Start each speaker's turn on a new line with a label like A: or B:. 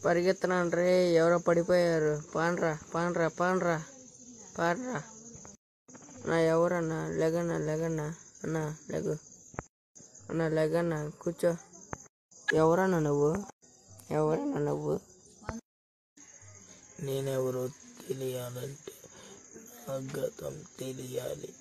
A: పరిగెత్తనండి రే, ఎవరో పడిపోయారు. పాండ్రా పాండ్రా పాండ్రా పాండ్రా. అన్నా ఎవరన్నా? లెగన్నా లెగన్నా అన్నా, లెగు అన్నా, లెగన్నా కూర్చో. ఎవరన్నా నువ్వు? ఎవరన్నా నువ్వు?
B: నేనెవరో తెలియాలంటే నా గతం తెలియాలి.